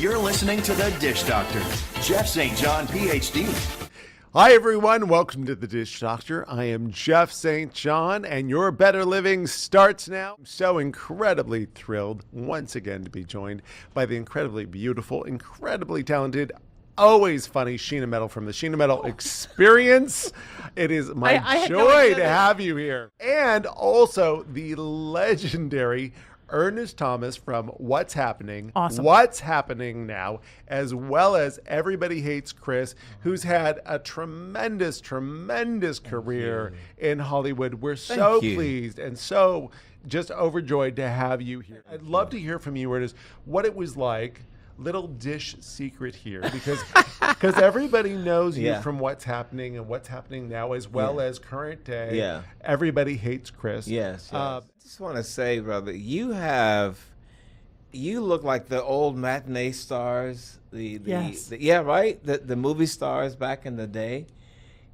You're listening to The Dish Doctor, Jeff St. John, PhD. Hi, everyone. Welcome to The Dish Doctor. I am Jeff St. John, and your better living starts now. I'm so incredibly thrilled once again to be joined by the incredibly beautiful, incredibly talented, always funny Sheena Metal from the Sheena Metal Experience. It is my joy to have you here. And also the legendary Ernest Thomas from What's Happening, Awesome. What's Happening Now, as well as Everybody Hates Chris, who's had a tremendous career in Hollywood. We're so pleased and so just overjoyed to have you here. I'd love to hear from you, Ernest, what it was like. Little dish secret here, because everybody knows you from What's Happening and What's Happening Now, as well as current day. Yeah. Everybody Hates Chris. Yes. I just want to say, brother, you look like the old matinee stars. The movie stars back in the day.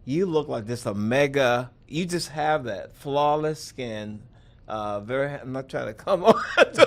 You look like just a mega. You just have that flawless skin. I'm not trying to come on. That's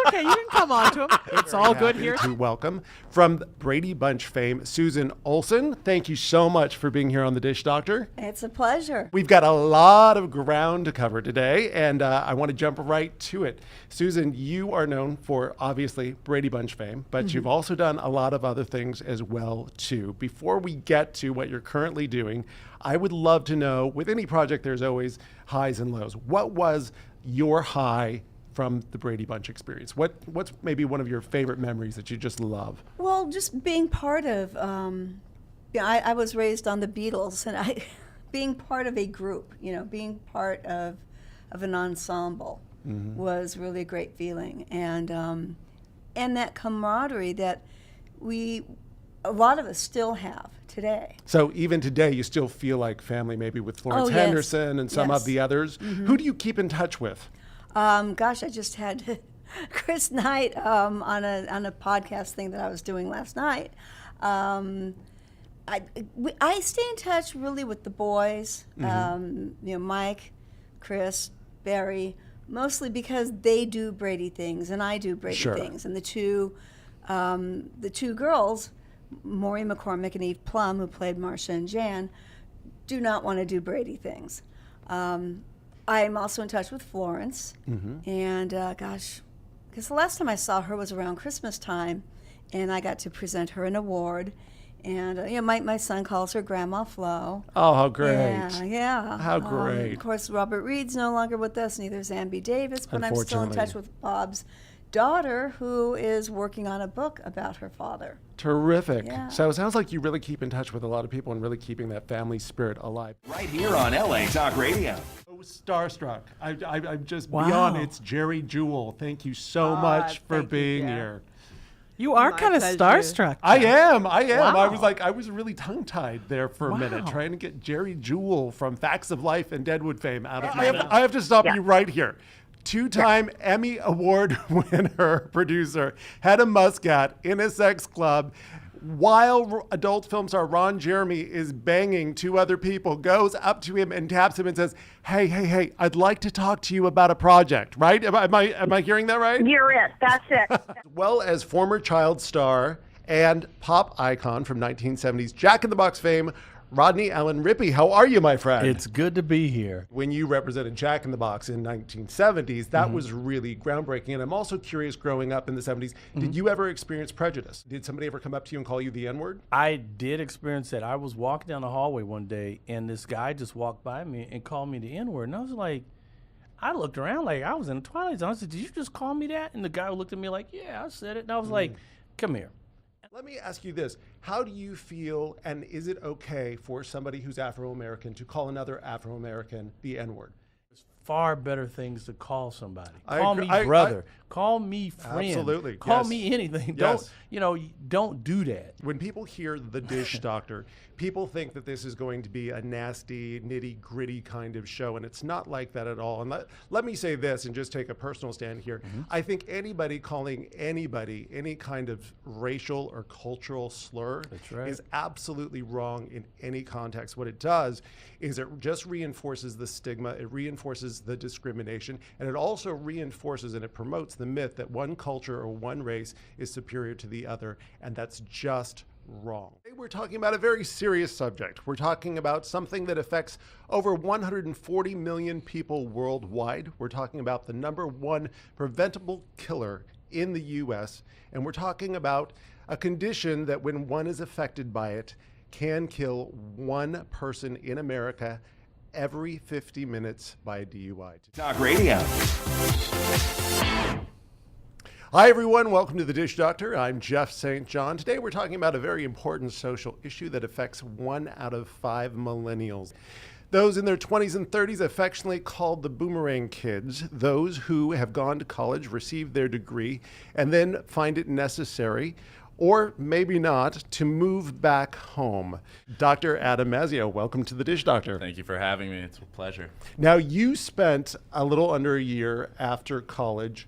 okay. You can come on to him. It's all good here. To welcome from Brady Bunch fame, Susan Olsen. Thank you so much for being here on The Dish Doctor. It's a pleasure. We've got a lot of ground to cover today, and I want to jump right to it. Susan, you are known for, obviously, Brady Bunch fame, but you've also done a lot of other things as well, too. Before we get to what you're currently doing, I would love to know, with any project, there's always highs and lows. What was your high from the Brady Bunch experience? What's maybe one of your favorite memories that you just love? Well, just being part of, I was raised on the Beatles, and being part of a group, being part of an ensemble was really a great feeling, and that camaraderie that a lot of us still have today. So even today, you still feel like family, maybe with Florence Oh, yes. Henderson and some of the others. Who do you keep in touch with? I just had Chris Knight on a podcast thing that I was doing last night. I stay in touch really with the boys, Mike, Chris, Barry, mostly because they do Brady things and I do Brady things, and the two girls, Maureen McCormick and Eve Plum, who played Marcia and Jan, do not want to do Brady things. I'm also in touch with Florence, and because the last time I saw her was around Christmas time, and I got to present her an award, and my son calls her Grandma Flo. Oh, how great! Yeah. How great! Of course, Robert Reed's no longer with us, neither is Amby Davis, but I'm still in touch with Bob's daughter, who is working on a book about her father. Terrific. Yeah. So it sounds like you really keep in touch with a lot of people and really keeping that family spirit alive. Right here on LA Talk Radio. Oh, starstruck. I'm just beyond. It's Jerry Jewell. Thank you so much for being here. You are kind of starstruck. I am. Wow. I was really tongue-tied there for a minute, trying to get Jerry Jewell from Facts of Life and Deadwood fame out of my mouth. I have to stop you right here. Two-time Emmy Award winner, producer, Hedda Muscat in a sex club. While adult film star Ron Jeremy is banging two other people, goes up to him and taps him and says, hey, I'd like to talk to you about a project, right? Am I hearing that right? You're it. That's it. As well as former child star and pop icon from 1970s Jack in the Box fame, Rodney Allen Rippey. How are you, my friend? It's good to be here. When you represented Jack in the Box in 1970s, that was really groundbreaking. And I'm also curious, growing up in the 70s, did you ever experience prejudice? Did somebody ever come up to you and call you the N-word? I did experience that. I was walking down the hallway one day, and this guy just walked by me and called me the N-word. And I was like, I looked around like I was in the Twilight Zone. I said, did you just call me that? And the guy looked at me like, yeah, I said it. And I was like, come here. Let me ask you this. How do you feel, and is it okay for somebody who's Afro-American to call another Afro-American the N-word? There's far better things to call somebody. I Call agree. me brother. Call me friend. Absolutely. Call Yes. me anything. Yes. Don't do that. When people hear The Dish Doctor, people think that this is going to be a nasty, nitty-gritty kind of show, and it's not like that at all. And let me say this and just take a personal stand here. I think anybody calling anybody any kind of racial or cultural slur is absolutely wrong in any context. What it does is it just reinforces the stigma. It reinforces reinforces the discrimination, and it also reinforces and it promotes the myth that one culture or one race is superior to the other, and that's just wrong. Today we're talking about a very serious subject. We're talking about something that affects over 140 million people worldwide. We're talking about the #1 preventable killer in the U.S., and we're talking about a condition that when one is affected by it can kill one person in America every 50 minutes by DUI. Talk Radio. Hi, everyone. Welcome to The Dish Doctor. I'm Jeff St. John. Today, we're talking about a very important social issue that affects 1 out of 5 millennials. Those in their 20s and 30s, affectionately called the boomerang kids, those who have gone to college, received their degree, and then find it necessary, or maybe not, to move back home. Dr. Adam Mazzio, welcome to The Dish Doctor. Thank you for having me. It's a pleasure. Now, you spent a little under a year after college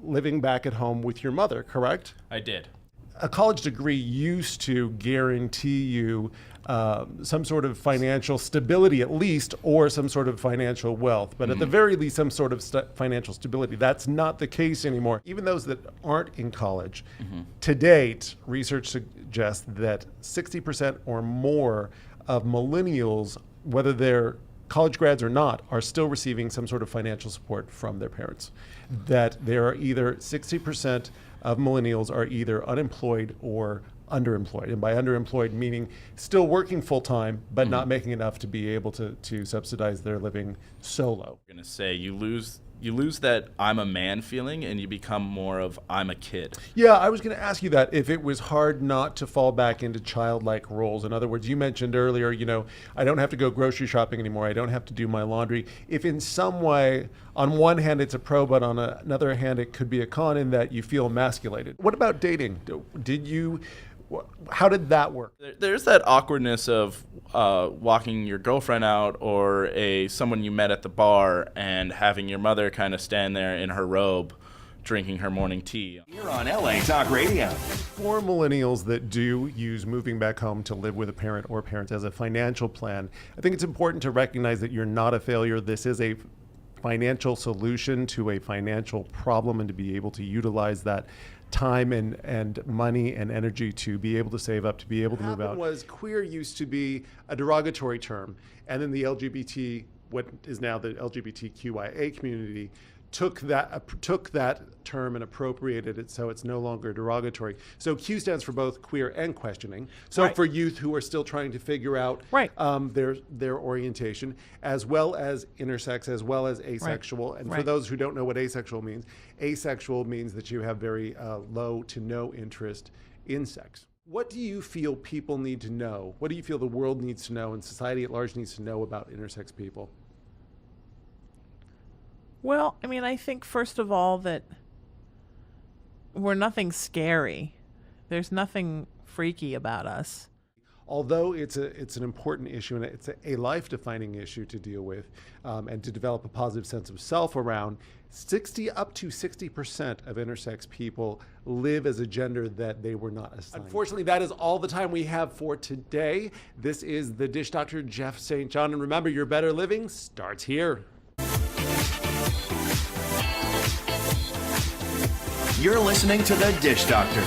living back at home with your mother, correct? I did. A college degree used to guarantee you some sort of financial stability at least, or some sort of financial wealth, but at the very least some sort of financial stability. That's not the case anymore. Even those that aren't in college, to date, research suggests that 60% or more of millennials, whether they're college grads or not, are still receiving some sort of financial support from their parents. That there are either 60% of millennials are either unemployed or underemployed. And by underemployed, meaning still working full time, but not making enough to be able to subsidize their living solo. I'm going to say you lose that I'm a man feeling and you become more of I'm a kid. Yeah, I was going to ask you that if it was hard not to fall back into childlike roles. In other words, you mentioned earlier, I don't have to go grocery shopping anymore. I don't have to do my laundry. If in some way, on one hand, it's a pro, but on another hand, it could be a con in that you feel emasculated. What about dating? How did that work? There's that awkwardness of walking your girlfriend out or someone you met at the bar and having your mother kind of stand there in her robe drinking her morning tea. You're on LA Talk Radio. For millennials that do use moving back home to live with a parent or parents as a financial plan, I think it's important to recognize that you're not a failure. This is a financial solution to a financial problem, and to be able to utilize that time and money and energy to be able to save up, to be able to move out. Was queer used to be a derogatory term, and then the LGBT, what is now the LGBTQIA community, took that term and appropriated it so it's no longer derogatory. So Q stands for both queer and questioning. So Right. for youth who are still trying to figure out Right. their orientation, as well as intersex, as well as asexual. And for Right. those who don't know what asexual means that you have very low to no interest in sex. What do you feel people need to know? What do you feel the world needs to know and society at large needs to know about intersex people? Well, I think first of all that we're nothing scary. There's nothing freaky about us. Although it's an important issue and it's a life-defining issue to deal with and to develop a positive sense of self around, up to 60% of intersex people live as a gender that they were not assigned. Unfortunately, that is all the time we have for today. This is The Dish Doctor, Jeff St. John, and remember, your better living starts here. You're listening to The Dish Doctor